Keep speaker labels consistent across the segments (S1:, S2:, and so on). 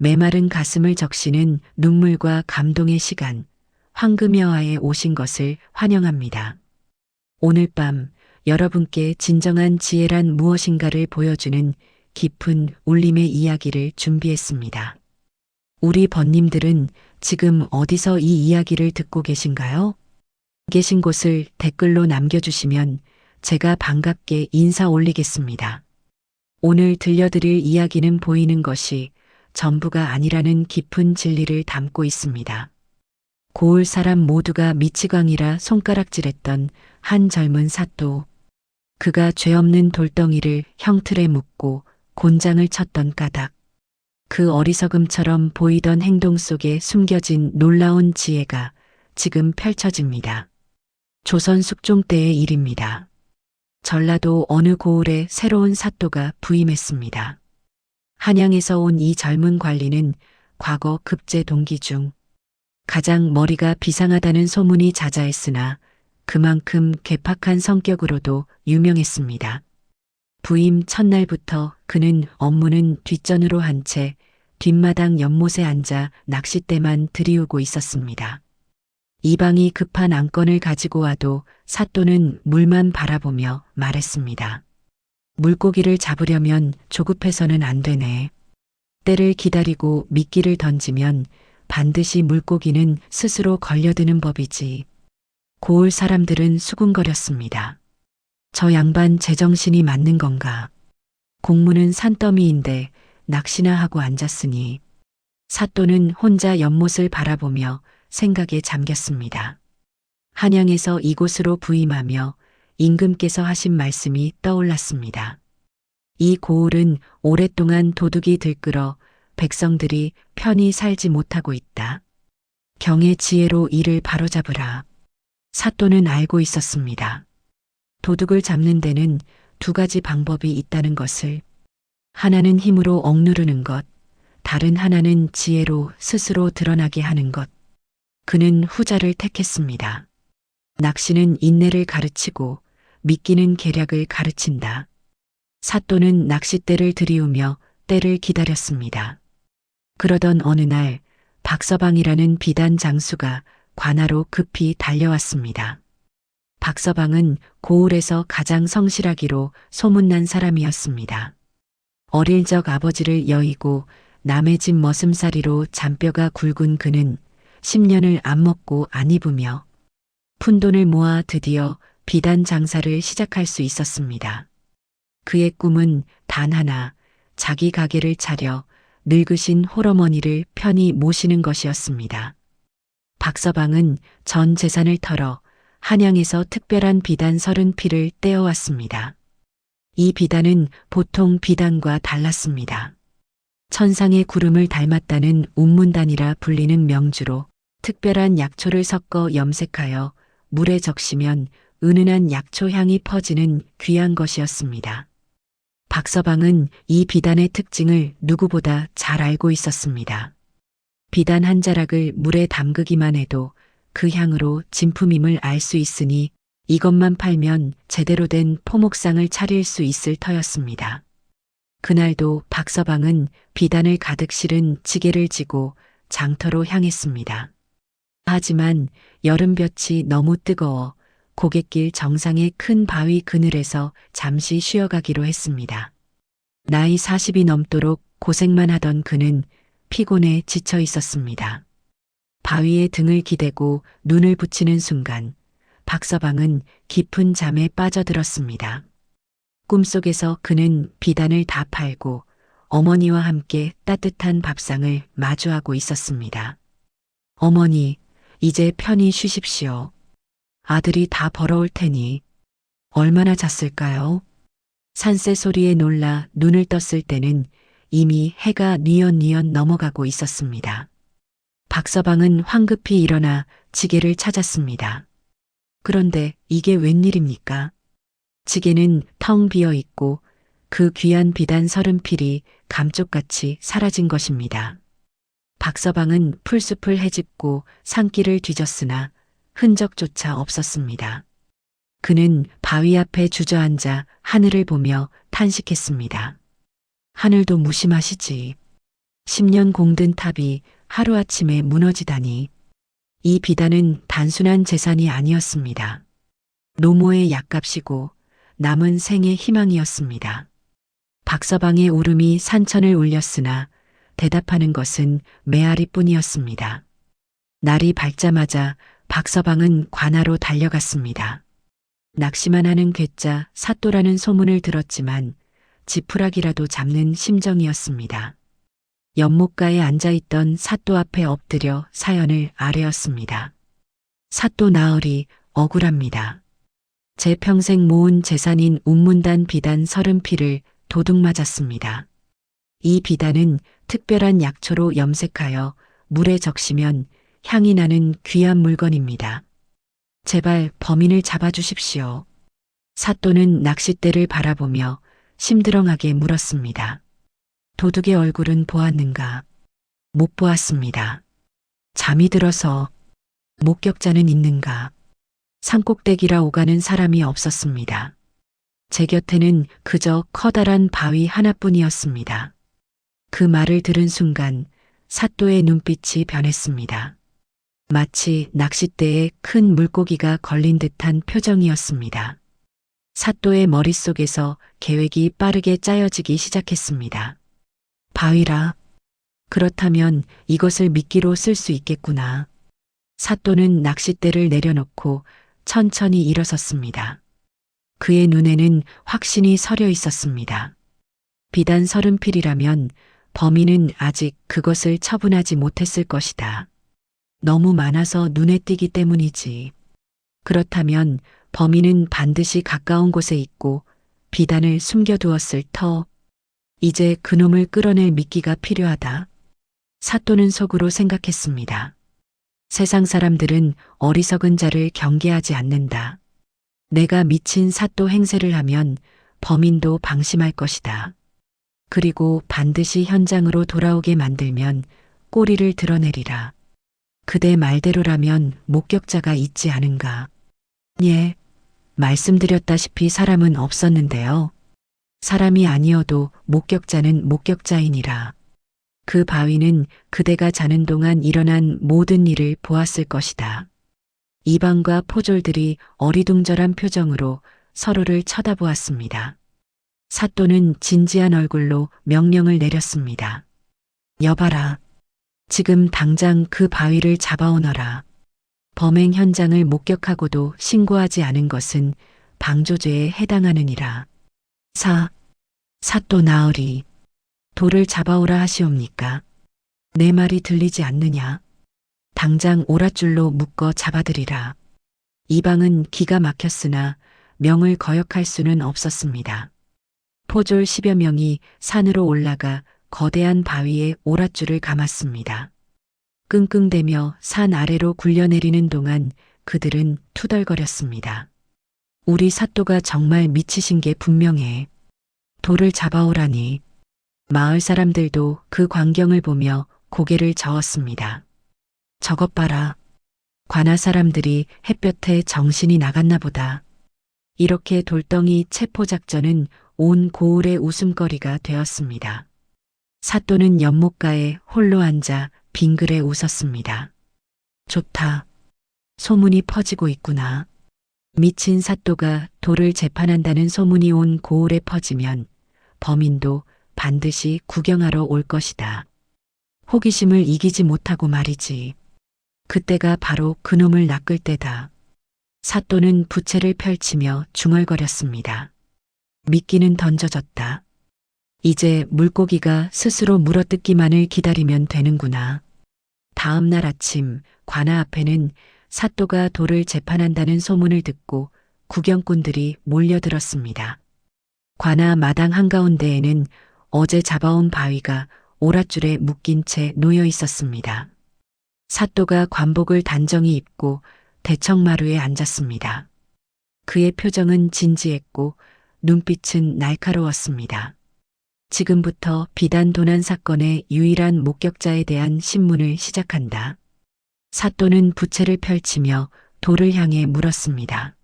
S1: 메마른 가슴을 적시는 눈물과 감동의 시간, 황금여하에 오신 것을 환영합니다. 오늘 밤 여러분께 진정한 지혜란 무엇인가를 보여주는 깊은 울림의 이야기를 준비했습니다. 우리 번님들은 지금 어디서 이 이야기를 듣고 계신가요? 계신 곳을 댓글로 남겨주시면 제가 반갑게 인사 올리겠습니다. 오늘 들려드릴 이야기는 보이는 것이 전부가 아니라는 깊은 진리를 담고 있습니다. 고을 사람 모두가 미치광이라 손가락질했던 한 젊은 사또. 그가 죄 없는 돌덩이를 형틀에 묶고 곤장을 쳤던 까닭. 그 어리석음처럼 보이던 행동 속에 숨겨진 놀라운 지혜가 지금 펼쳐집니다. 조선 숙종 때의 일입니다. 전라도 어느 고을에 새로운 사또가 부임했습니다. 한양에서 온 이 젊은 관리는 과거 급제 동기 중 가장 머리가 비상하다는 소문이 자자했으나 그만큼 괴팍한 성격으로도 유명했습니다. 부임 첫날부터 그는 업무는 뒷전으로 한 채 뒷마당 연못에 앉아 낚싯대만 들이우고 있었습니다. 이방이 급한 안건을 가지고 와도 사또는 물만 바라보며 말했습니다. 물고기를 잡으려면 조급해서는 안 되네. 때를 기다리고 미끼를 던지면 반드시 물고기는 스스로 걸려드는 법이지. 고을 사람들은 수군거렸습니다. 저 양반 제정신이 맞는 건가? 공무는 산더미인데 낚시나 하고 앉았으니. 사또는 혼자 연못을 바라보며 생각에 잠겼습니다. 한양에서 이곳으로 부임하며 임금께서 하신 말씀이 떠올랐습니다. 이 고을은 오랫동안 도둑이 들끓어 백성들이 편히 살지 못하고 있다. 경의 지혜로 이를 바로잡으라. 사또는 알고 있었습니다. 도둑을 잡는 데는 두 가지 방법이 있다는 것을. 하나는 힘으로 억누르는 것, 다른 하나는 지혜로 스스로 드러나게 하는 것. 그는 후자를 택했습니다. 낚시는 인내를 가르치고 미끼는 계략을 가르친다. 사또는 낚싯대를 들이우며 때를 기다렸습니다. 그러던 어느 날 박서방이라는 비단 장수가 관하로 급히 달려왔습니다. 박서방은 고을에서 가장 성실하기로 소문난 사람이었습니다. 어릴 적 아버지를 여의고 남의 집 머슴살이로 잔뼈가 굵은 그는 10년을 안 먹고 안 입으며 푼돈을 모아 드디어 비단 장사를 시작할 수 있었습니다. 그의 꿈은 단 하나, 자기 가게를 차려 늙으신 홀어머니를 편히 모시는 것이었습니다. 박서방은 전 재산을 털어 한양에서 특별한 비단 30필을 떼어왔습니다. 이 비단은 보통 비단과 달랐습니다. 천상의 구름을 닮았다는 운문단이라 불리는 명주로 특별한 약초를 섞어 염색하여 물에 적시면 은은한 약초 향이 퍼지는 귀한 것이었습니다. 박서방은 이 비단의 특징을 누구보다 잘 알고 있었습니다. 비단 한 자락을 물에 담그기만 해도 그 향으로 진품임을 알 수 있으니 이것만 팔면 제대로 된 포목상을 차릴 수 있을 터였습니다. 그날도 박서방은 비단을 가득 실은 지게를 지고 장터로 향했습니다. 하지만 여름볕이 너무 뜨거워 고갯길 정상의 큰 바위 그늘에서 잠시 쉬어가기로 했습니다. 나이 40이 넘도록 고생만 하던 그는 피곤해 지쳐 있었습니다. 바위에 등을 기대고 눈을 붙이는 순간 박서방은 깊은 잠에 빠져들었습니다. 꿈속에서 그는 비단을 다 팔고 어머니와 함께 따뜻한 밥상을 마주하고 있었습니다. 어머니, 이제 편히 쉬십시오. 아들이 다 벌어올 테니. 얼마나 잤을까요? 산새 소리에 놀라 눈을 떴을 때는 이미 해가 뉘엿뉘엿 넘어가고 있었습니다. 박서방은 황급히 일어나 지게를 찾았습니다. 그런데 이게 웬일입니까? 지게는 텅 비어 있고 그 귀한 비단 30필이 감쪽같이 사라진 것입니다. 박서방은 풀숲을 헤집고 산길을 뒤졌으나 흔적조차 없었습니다. 그는 바위 앞에 주저앉아 하늘을 보며 탄식했습니다. 하늘도 무심하시지. 10년 공든 탑이 하루아침에 무너지다니. 이 비단은 단순한 재산이 아니었습니다. 노모의 약값이고 남은 생의 희망이었습니다. 박서방의 울음이 산천을 울렸으나 대답하는 것은 메아리뿐이었습니다. 날이 밝자마자 박서방은 관하로 달려갔습니다. 낚시만 하는 괴짜 사또라는 소문을 들었지만 지푸라기라도 잡는 심정이었습니다. 연못가에 앉아있던 사또 앞에 엎드려 사연을 아뢰었습니다. 사또 나으리 억울합니다. 제 평생 모은 재산인 운문단 비단 30피를 도둑 맞았습니다. 이 비단은 특별한 약초로 염색하여 물에 적시면 향이 나는 귀한 물건입니다. 제발 범인을 잡아주십시오. 사또는 낚싯대를 바라보며 심드렁하게 물었습니다. 도둑의 얼굴은 보았는가? 못 보았습니다. 잠이 들어서. 목격자는 있는가? 산꼭대기라 오가는 사람이 없었습니다. 제 곁에는 그저 커다란 바위 하나뿐이었습니다. 그 말을 들은 순간 사또의 눈빛이 변했습니다. 마치 낚싯대에 큰 물고기가 걸린 듯한 표정이었습니다. 사또의 머릿속에서 계획이 빠르게 짜여지기 시작했습니다. 바위라. 그렇다면 이것을 미끼로 쓸 수 있겠구나. 사또는 낚싯대를 내려놓고 천천히 일어섰습니다. 그의 눈에는 확신이 서려 있었습니다. 비단 30필이라면 범인은 아직 그것을 처분하지 못했을 것이다. 너무 많아서 눈에 띄기 때문이지. 그렇다면 범인은 반드시 가까운 곳에 있고 비단을 숨겨두었을 터. 이제 그놈을 끌어낼 미끼가 필요하다. 사또는 속으로 생각했습니다. 세상 사람들은 어리석은 자를 경계하지 않는다. 내가 미친 사또 행세를 하면 범인도 방심할 것이다. 그리고 반드시 현장으로 돌아오게 만들면 꼬리를 드러내리라. 그대 말대로라면 목격자가 있지 않은가. 예, 말씀드렸다시피 사람은 없었는데요. 사람이 아니어도 목격자는 목격자이니라. 그 바위는 그대가 자는 동안 일어난 모든 일을 보았을 것이다. 이방과 포졸들이 어리둥절한 표정으로 서로를 쳐다보았습니다. 사또는 진지한 얼굴로 명령을 내렸습니다. 여봐라. 지금 당장 그 바위를 잡아오너라. 범행 현장을 목격하고도 신고하지 않은 것은 방조죄에 해당하느니라. 사또 나으리. 돌을 잡아오라 하시옵니까? 내 말이 들리지 않느냐? 당장 오랏줄로 묶어 잡아들이라. 이방은 기가 막혔으나 명을 거역할 수는 없었습니다. 포졸 10여 명이 산으로 올라가 거대한 바위에 오랏줄을 감았습니다. 끙끙대며 산 아래로 굴려내리는 동안 그들은 투덜거렸습니다. 우리 사또가 정말 미치신 게 분명해. 돌을 잡아오라니. 마을 사람들도 그 광경을 보며 고개를 저었습니다. 저것 봐라. 관아 사람들이 햇볕에 정신이 나갔나 보다. 이렇게 돌덩이 체포작전은 온 고을의 웃음거리가 되었습니다. 사또는 연못가에 홀로 앉아 빙그레 웃었습니다. 좋다. 소문이 퍼지고 있구나. 미친 사또가 돌을 재판한다는 소문이 온 고을에 퍼지면 범인도 반드시 구경하러 올 것이다. 호기심을 이기지 못하고 말이지. 그때가 바로 그놈을 낚을 때다. 사또는 부채를 펼치며 중얼거렸습니다. 미끼는 던져졌다. 이제 물고기가 스스로 물어뜯기만을 기다리면 되는구나. 다음 날 아침 관아 앞에는 사또가 돌을 재판한다는 소문을 듣고 구경꾼들이 몰려들었습니다. 관아 마당 한가운데에는 어제 잡아온 바위가 오랏줄에 묶인 채 놓여 있었습니다. 사또가 관복을 단정히 입고 대청마루에 앉았습니다. 그의 표정은 진지했고 눈빛은 날카로웠습니다. 지금부터 비단 도난 사건의 유일한 목격자에 대한 신문을 시작한다. 사또는 부채를 펼치며 돌을 향해 물었습니다.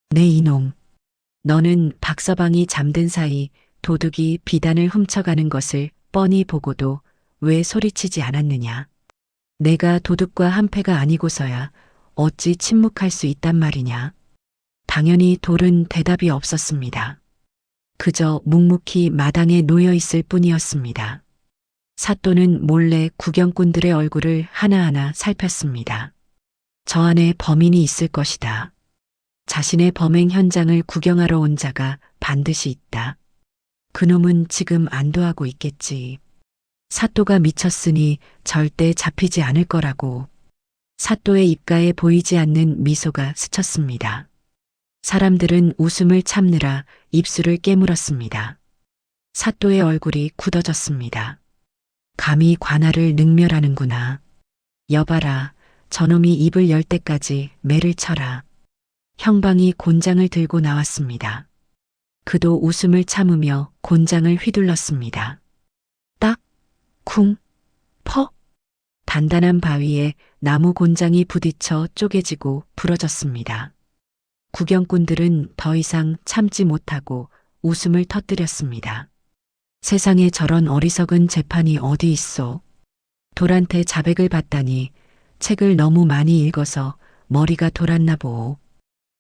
S1: 네 이놈. 너는 박서방이 잠든 사이 도둑이 비단을 훔쳐가는 것을 뻔히 보고도 왜 소리치지 않았느냐. 내가 도둑과 한패가 아니고서야 어찌 침묵할 수 있단 말이냐. 당연히 돌은 대답이 없었습니다. 그저 묵묵히 마당에 놓여 있을 뿐이었습니다. 사또는 몰래 구경꾼들의 얼굴을 하나하나 살폈습니다. 저 안에 범인이 있을 것이다. 자신의 범행 현장을 구경하러 온 자가 반드시 있다. 그놈은 지금 안도하고 있겠지. 사또가 미쳤으니 절대 잡히지 않을 거라고. 사또의 입가에 보이지 않는 미소가 스쳤습니다. 사람들은 웃음을 참느라 입술을 깨물었습니다. 사또의 얼굴이 굳어졌습니다. 감히 관아를 능멸하는구나. 여봐라, 저놈이 입을 열 때까지 매를 쳐라. 형방이 곤장을 들고 나왔습니다. 그도 웃음을 참으며 곤장을 휘둘렀습니다. 딱, 쿵, 퍼. 단단한 바위에 나무 곤장이 부딪혀 쪼개지고 부러졌습니다. 구경꾼들은 더 이상 참지 못하고 웃음을 터뜨렸습니다. 세상에 저런 어리석은 재판이 어디 있어. 돌한테 자백을 받다니 책을 너무 많이 읽어서 머리가 돌았나 보오.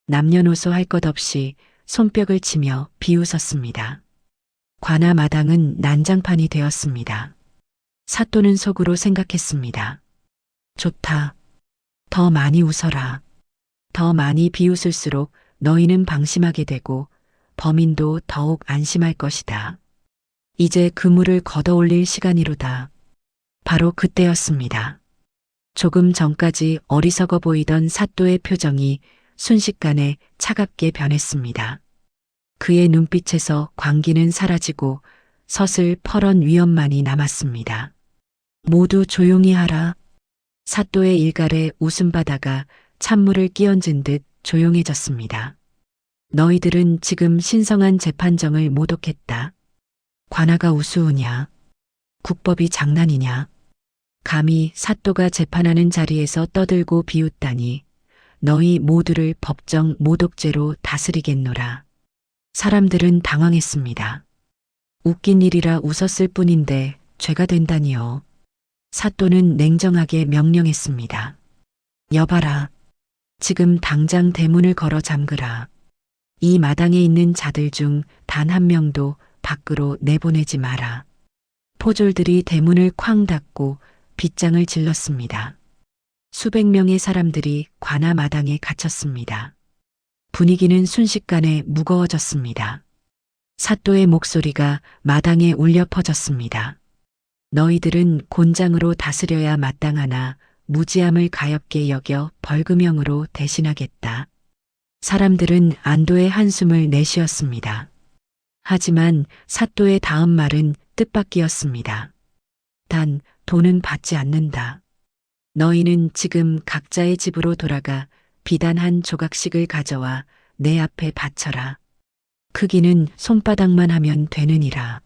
S1: 남녀노소 할 것 없이 손뼉을 치며 비웃었습니다. 관아 마당은 난장판이 되었습니다. 사또는 속으로 생각했습니다. 좋다. 더 많이 웃어라. 더 많이 비웃을수록 너희는 방심하게 되고 범인도 더욱 안심할 것이다. 이제 그물을 걷어올릴 시간이로다. 바로 그때였습니다. 조금 전까지 어리석어 보이던 사또의 표정이 순식간에 차갑게 변했습니다. 그의 눈빛에서 광기는 사라지고 서슬퍼런 위엄만이 남았습니다. 모두 조용히 하라. 사또의 일갈에 웃음바다가 찬물을 끼얹은 듯 조용해졌습니다. 너희들은 지금 신성한 재판정을 모독했다. 관아가 우스우냐? 국법이 장난이냐? 감히 사또가 재판하는 자리에서 떠들고 비웃다니 너희 모두를 법정 모독죄로 다스리겠노라. 사람들은 당황했습니다. 웃긴 일이라 웃었을 뿐인데 죄가 된다니요. 사또는 냉정하게 명령했습니다. 여봐라. 지금 당장 대문을 걸어 잠그라. 이 마당에 있는 자들 중 단 한 명도 밖으로 내보내지 마라. 포졸들이 대문을 쾅 닫고 빗장을 질렀습니다. 수백 명의 사람들이 관아 마당에 갇혔습니다. 분위기는 순식간에 무거워졌습니다. 사또의 목소리가 마당에 울려 퍼졌습니다. 너희들은 곤장으로 다스려야 마땅하나 무지함을 가엾게 여겨 벌금형으로 대신하겠다. 사람들은 안도의 한숨을 내쉬었습니다. 하지만 사또의 다음 말은 뜻밖이었습니다. 단 돈은 받지 않는다. 너희는 지금 각자의 집으로 돌아가 비단 한 조각씩을 가져와 내 앞에 바쳐라. 크기는 손바닥만 하면 되느니라.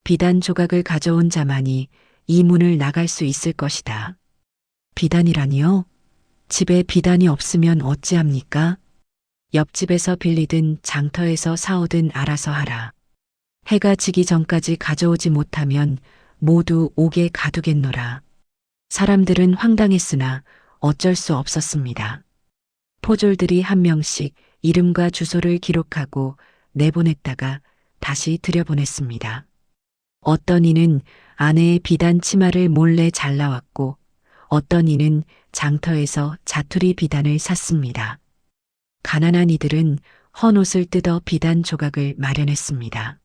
S1: 비단 조각을 가져온 자만이 이 문을 나갈 수 있을 것이다. 비단이라니요? 집에 비단이 없으면 어찌합니까? 옆집에서 빌리든 장터에서 사오든 알아서 하라. 해가 지기 전까지 가져오지 못하면 모두 옥에 가두겠노라. 사람들은 황당했으나 어쩔 수 없었습니다. 포졸들이 한 명씩 이름과 주소를 기록하고 내보냈다가 다시 들여보냈습니다. 어떤 이는 아내의 비단 치마를 몰래 잘라왔고 어떤 이는 장터에서 자투리 비단을 샀습니다. 가난한 이들은 헌옷을 뜯어 비단 조각을 마련했습니다.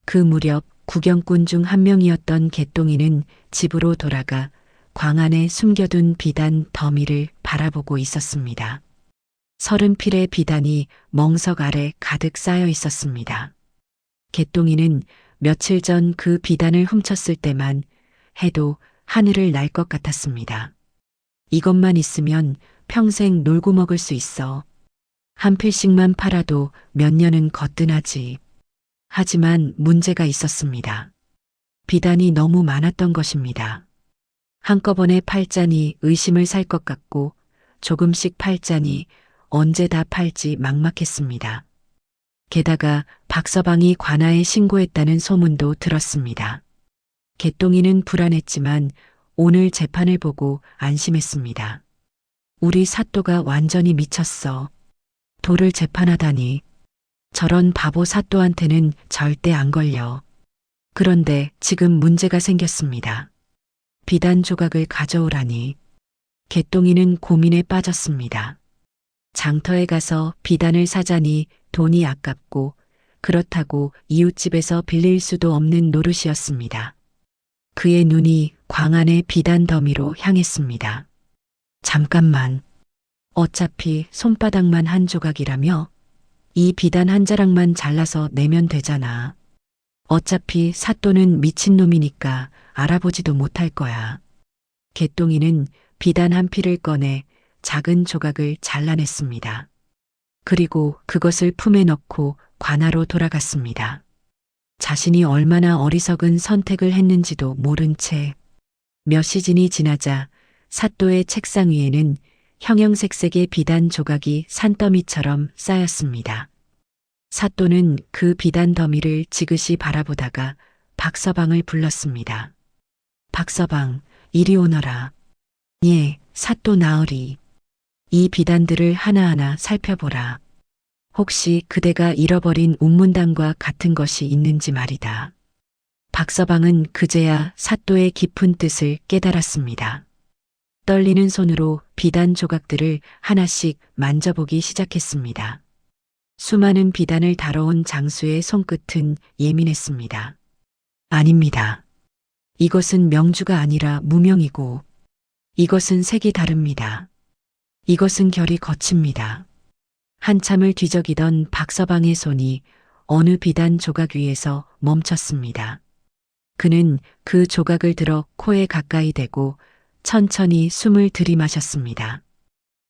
S1: 그 무렵 구경꾼 중 한 명이었던 개똥이는 집으로 돌아가 광 안에 숨겨둔 비단 더미를 바라보고 있었습니다. 30필의 비단이 멍석 아래 가득 쌓여 있었습니다. 개똥이는 며칠 전 그 비단을 훔쳤을 때만 해도 하늘을 날 것 같았습니다. 이것만 있으면 평생 놀고 먹을 수 있어. 한 필씩만 팔아도 몇 년은 거뜬하지. 하지만 문제가 있었습니다. 비단이 너무 많았던 것입니다. 한꺼번에 팔자니 의심을 살 것 같고 조금씩 팔자니 언제 다 팔지 막막했습니다. 게다가 박서방이 관아에 신고했다는 소문도 들었습니다. 개똥이는 불안했지만 오늘 재판을 보고 안심했습니다. 우리 사또가 완전히 미쳤어. 돌을 재판하다니. 저런 바보 사또한테는 절대 안 걸려. 그런데 지금 문제가 생겼습니다. 비단 조각을 가져오라니. 개똥이는 고민에 빠졌습니다. 장터에 가서 비단을 사자니 돈이 아깝고 그렇다고 이웃집에서 빌릴 수도 없는 노릇이었습니다. 그의 눈이 광안의 비단 더미로 향했습니다. 잠깐만. 어차피 손바닥만 한 조각이라며? 이 비단 한 자락만 잘라서 내면 되잖아. 어차피 사또는 미친놈이니까 알아보지도 못할 거야. 개똥이는 비단 한 피를 꺼내 작은 조각을 잘라냈습니다. 그리고 그것을 품에 넣고 관아로 돌아갔습니다. 자신이 얼마나 어리석은 선택을 했는지도 모른 채 몇 시즌이 지나자 사또의 책상 위에는 형형색색의 비단 조각이 산더미처럼 쌓였습니다. 사또는 그 비단 더미를 지그시 바라보다가 박서방을 불렀습니다. 박서방, 이리 오너라. 예, 사또 나으리. 이 비단들을 하나하나 살펴보라. 혹시 그대가 잃어버린 운문단과 같은 것이 있는지 말이다. 박서방은 그제야 사또의 깊은 뜻을 깨달았습니다. 떨리는 손으로 비단 조각들을 하나씩 만져보기 시작했습니다. 수많은 비단을 다뤄온 장수의 손끝은 예민했습니다. 아닙니다. 이것은 명주가 아니라 무명이고 이것은 색이 다릅니다. 이것은 결이 거칩니다. 한참을 뒤적이던 박서방의 손이 어느 비단 조각 위에서 멈췄습니다. 그는 그 조각을 들어 코에 가까이 대고 천천히 숨을 들이마셨습니다.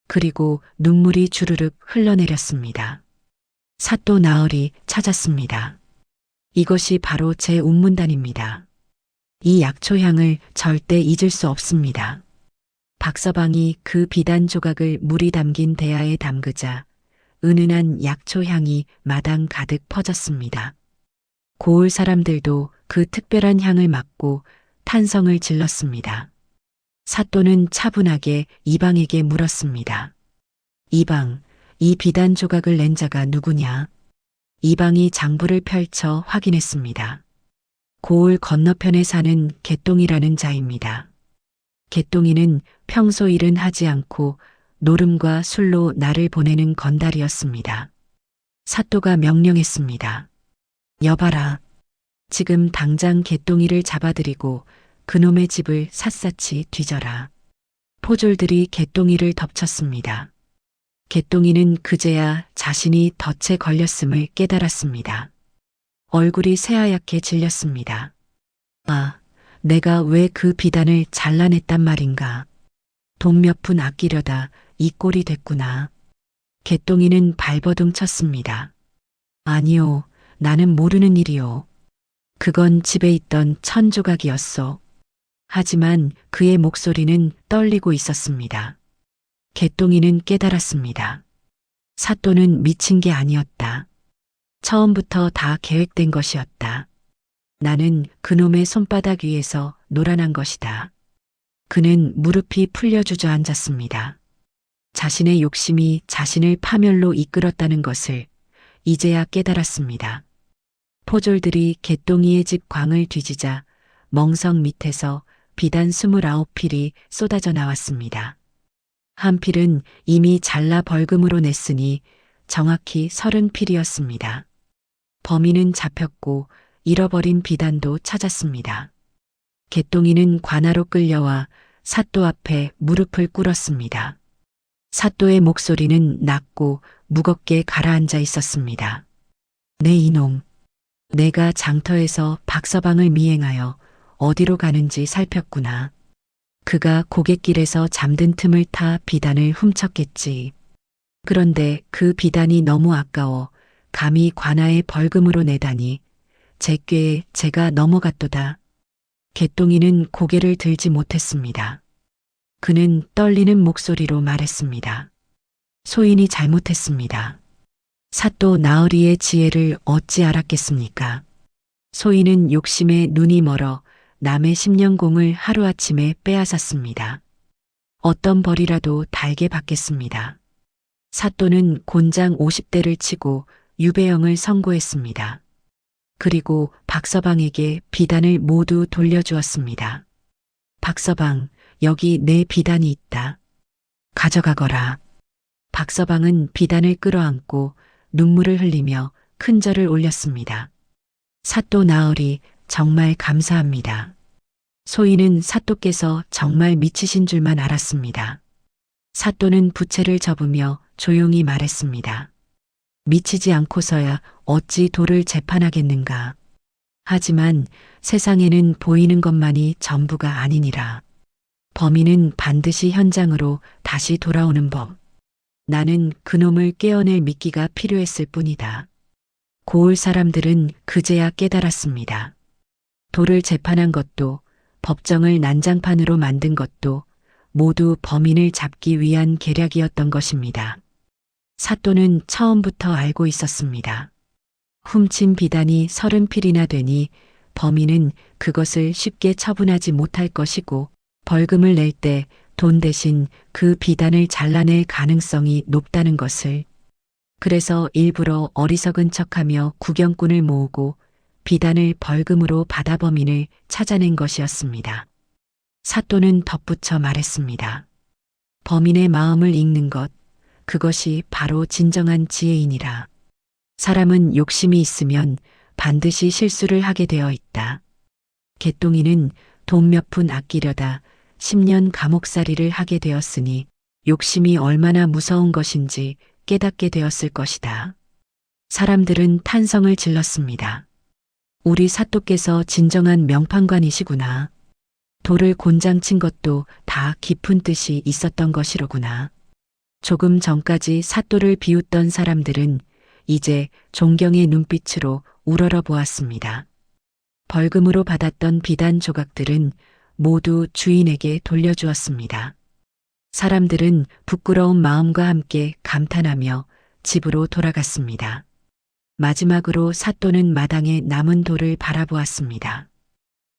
S1: 그리고 눈물이 주르륵 흘러내렸습니다. 사또 나으리 찾았습니다. 이것이 바로 제 운문단입니다. 이 약초향을 절대 잊을 수 없습니다. 박서방이 그 비단 조각을 물이 담긴 대야에 담그자 은은한 약초향이 마당 가득 퍼졌습니다. 고을 사람들도 그 특별한 향을 맡고 탄성을 질렀습니다. 사또는 차분하게 이방에게 물었습니다. 이방, 이 비단 조각을 낸 자가 누구냐? 이방이 장부를 펼쳐 확인했습니다. 고을 건너편에 사는 개똥이라는 자입니다. 개똥이는 평소 일은 하지 않고 노름과 술로 날을 보내는 건달이었습니다. 사또가 명령했습니다. 여봐라. 지금 당장 개똥이를 잡아들이고 그놈의 집을 샅샅이 뒤져라. 포졸들이 개똥이를 덮쳤습니다. 개똥이는 그제야 자신이 덫에 걸렸음을 깨달았습니다. 얼굴이 새하얗게 질렸습니다. 아, 내가 왜 그 비단을 잘라냈단 말인가. 돈 몇 푼 아끼려다 이 꼴이 됐구나. 개똥이는 발버둥 쳤습니다. 아니요, 나는 모르는 일이요. 그건 집에 있던 천조각이었소. 하지만 그의 목소리는 떨리고 있었습니다. 개똥이는 깨달았습니다. 사또는 미친 게 아니었다. 처음부터 다 계획된 것이었다. 나는 그놈의 손바닥 위에서 놀아난 것이다. 그는 무릎이 풀려 주저앉았습니다. 자신의 욕심이 자신을 파멸로 이끌었다는 것을 이제야 깨달았습니다. 포졸들이 개똥이의 집 광을 뒤지자 멍석 밑에서 비단 29필이 쏟아져 나왔습니다. 한 필은 이미 잘라 벌금으로 냈으니 정확히 30필이었습니다. 범인은 잡혔고 잃어버린 비단도 찾았습니다. 개똥이는 관아로 끌려와 사또 앞에 무릎을 꿇었습니다. 사또의 목소리는 낮고 무겁게 가라앉아 있었습니다. 네 이놈, 내가 장터에서 박서방을 미행하여 어디로 가는지 살폈구나. 그가 고갯길에서 잠든 틈을 타 비단을 훔쳤겠지. 그런데 그 비단이 너무 아까워 감히 관아에 벌금으로 내다니 제 꾀에 제가 넘어갔도다. 개똥이는 고개를 들지 못했습니다. 그는 떨리는 목소리로 말했습니다. 소인이 잘못했습니다. 사또 나으리의 지혜를 어찌 알았겠습니까? 소인은 욕심에 눈이 멀어 남의 10년공을 하루아침에 빼앗았습니다. 어떤 벌이라도 달게 받겠습니다. 사또는 곤장 50대를 치고 유배형을 선고했습니다. 그리고 박서방에게 비단을 모두 돌려주었습니다. 박서방, 여기 내 비단이 있다. 가져가거라. 박서방은 비단을 끌어안고 눈물을 흘리며 큰 절을 올렸습니다. 사또 나으리 정말 감사합니다. 소인은 사또께서 정말 미치신 줄만 알았습니다. 사또는 부채를 접으며 조용히 말했습니다. 미치지 않고서야 어찌 도를 재판하겠는가. 하지만 세상에는 보이는 것만이 전부가 아니니라. 범인은 반드시 현장으로 다시 돌아오는 법. 나는 그놈을 깨어낼 미끼가 필요했을 뿐이다. 고을 사람들은 그제야 깨달았습니다. 도를 재판한 것도 법정을 난장판으로 만든 것도 모두 범인을 잡기 위한 계략이었던 것입니다. 사또는 처음부터 알고 있었습니다. 훔친 비단이 30필이나 되니 범인은 그것을 쉽게 처분하지 못할 것이고 벌금을 낼 때 돈 대신 그 비단을 잘라낼 가능성이 높다는 것을. 그래서 일부러 어리석은 척하며 구경꾼을 모으고 비단을 벌금으로 받아 범인을 찾아낸 것이었습니다. 사또는 덧붙여 말했습니다. 범인의 마음을 읽는 것, 그것이 바로 진정한 지혜이니라. 사람은 욕심이 있으면 반드시 실수를 하게 되어 있다. 개똥이는 돈 몇 푼 아끼려다 10년 감옥살이를 하게 되었으니 욕심이 얼마나 무서운 것인지 깨닫게 되었을 것이다. 사람들은 탄성을 질렀습니다. 우리 사또께서 진정한 명판관이시구나. 돌을 곤장 친 것도 다 깊은 뜻이 있었던 것이로구나. 조금 전까지 사또를 비웃던 사람들은 이제 존경의 눈빛으로 우러러 보았습니다. 벌금으로 받았던 비단 조각들은 모두 주인에게 돌려주었습니다. 사람들은 부끄러운 마음과 함께 감탄하며 집으로 돌아갔습니다. 마지막으로 사또는 마당에 남은 돌을 바라보았습니다.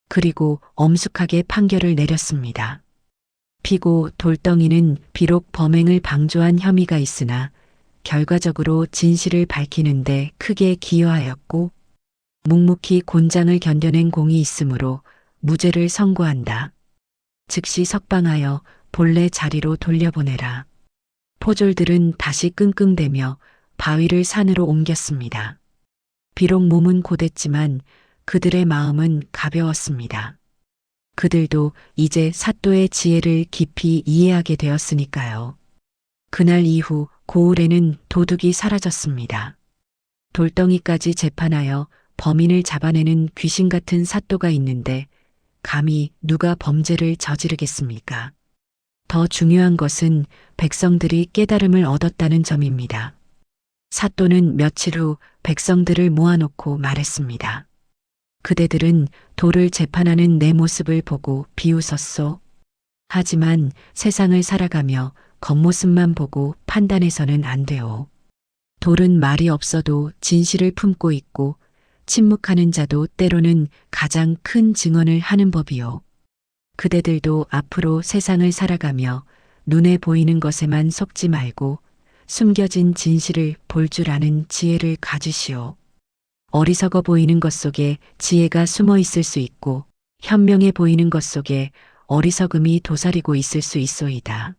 S1: 그리고 엄숙하게 판결을 내렸습니다. 피고 돌덩이는 비록 범행을 방조한 혐의가 있으나 결과적으로 진실을 밝히는데 크게 기여하였고 묵묵히 곤장을 견뎌낸 공이 있으므로 무죄를 선고한다. 즉시 석방하여 본래 자리로 돌려보내라. 포졸들은 다시 끙끙대며 바위를 산으로 옮겼습니다. 비록 몸은 고됐지만 그들의 마음은 가벼웠습니다. 그들도 이제 사또의 지혜를 깊이 이해하게 되었으니까요. 그날 이후 고을에는 도둑이 사라졌습니다. 돌덩이까지 재판하여 범인을 잡아내는 귀신 같은 사또가 있는데 감히 누가 범죄를 저지르겠습니까? 더 중요한 것은 백성들이 깨달음을 얻었다는 점입니다. 사또는 며칠 후 백성들을 모아놓고 말했습니다. 그대들은 도를 재판하는 내 모습을 보고 비웃었소. 하지만 세상을 살아가며 겉모습만 보고 판단해서는 안 돼요. 돌은 말이 없어도 진실을 품고 있고 침묵하는 자도 때로는 가장 큰 증언을 하는 법이요. 그대들도 앞으로 세상을 살아가며 눈에 보이는 것에만 속지 말고 숨겨진 진실을 볼 줄 아는 지혜를 가지시오. 어리석어 보이는 것 속에 지혜가 숨어 있을 수 있고 현명해 보이는 것 속에 어리석음이 도사리고 있을 수 있소이다.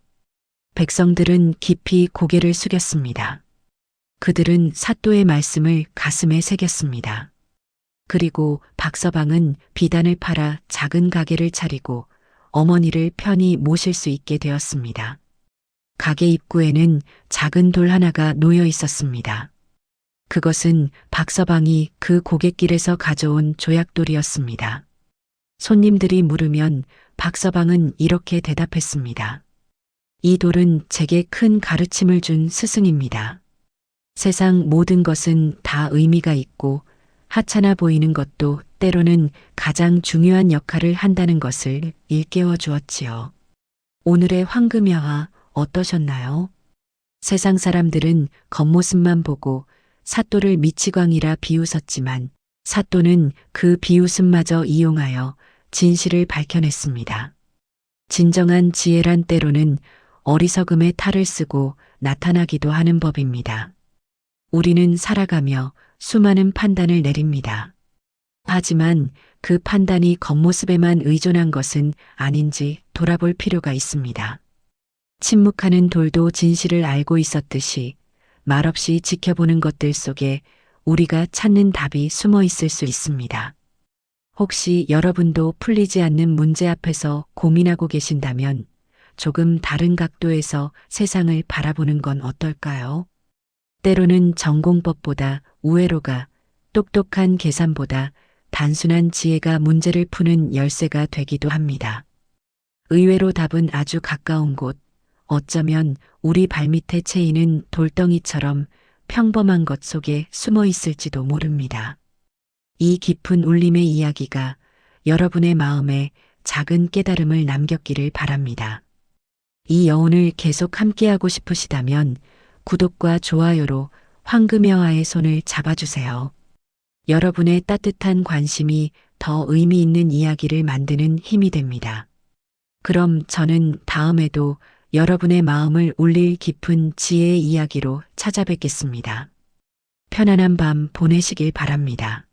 S1: 백성들은 깊이 고개를 숙였습니다. 그들은 사또의 말씀을 가슴에 새겼습니다. 그리고 박서방은 비단을 팔아 작은 가게를 차리고 어머니를 편히 모실 수 있게 되었습니다. 가게 입구에는 작은 돌 하나가 놓여 있었습니다. 그것은 박서방이 그 고갯길에서 가져온 조약돌이었습니다. 손님들이 물으면 박서방은 이렇게 대답했습니다. 이 돌은 제게 큰 가르침을 준 스승입니다. 세상 모든 것은 다 의미가 있고 하찮아 보이는 것도 때로는 가장 중요한 역할을 한다는 것을 일깨워 주었지요. 오늘의 황금야화 어떠셨나요? 세상 사람들은 겉모습만 보고 사또를 미치광이라 비웃었지만 사또는 그 비웃음마저 이용하여 진실을 밝혀냈습니다. 진정한 지혜란 때로는 어리석음의 탈을 쓰고 나타나기도 하는 법입니다. 우리는 살아가며 수많은 판단을 내립니다. 하지만 그 판단이 겉모습에만 의존한 것은 아닌지 돌아볼 필요가 있습니다. 침묵하는 돌도 진실을 알고 있었듯이 말없이 지켜보는 것들 속에 우리가 찾는 답이 숨어 있을 수 있습니다. 혹시 여러분도 풀리지 않는 문제 앞에서 고민하고 계신다면 조금 다른 각도에서 세상을 바라보는 건 어떨까요? 때로는 전공법보다 우회로가, 똑똑한 계산보다 단순한 지혜가 문제를 푸는 열쇠가 되기도 합니다. 의외로 답은 아주 가까운 곳, 어쩌면 우리 발밑에 채이는 돌덩이처럼 평범한 것 속에 숨어 있을지도 모릅니다. 이 깊은 울림의 이야기가 여러분의 마음에 작은 깨달음을 남겼기를 바랍니다. 이 여운을 계속 함께하고 싶으시다면 구독과 좋아요로 황금여화의 손을 잡아주세요. 여러분의 따뜻한 관심이 더 의미 있는 이야기를 만드는 힘이 됩니다. 그럼 저는 다음에도 여러분의 마음을 울릴 깊은 지혜의 이야기로 찾아뵙겠습니다. 편안한 밤 보내시길 바랍니다.